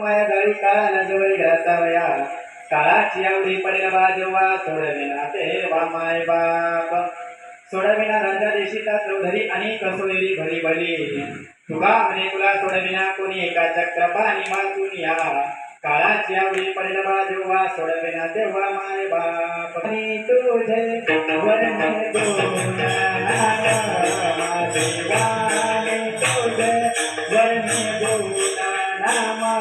माया गळी काळा नजवळी घासावया काळाची आवडी पडेल वाजवा सोडविना तेव्हा माय बाप सोडविना राजा देशीचा चौधरी आणि कसोयरी भरी भली तुका म्हणे तुला सोडविना कोणी एका चक्रपाणी वाचून या काळाची आवडी पडेल वाजवा सोडविना तेव्हा माय बाप तुझे वर्ण तुझे वर्ण नाम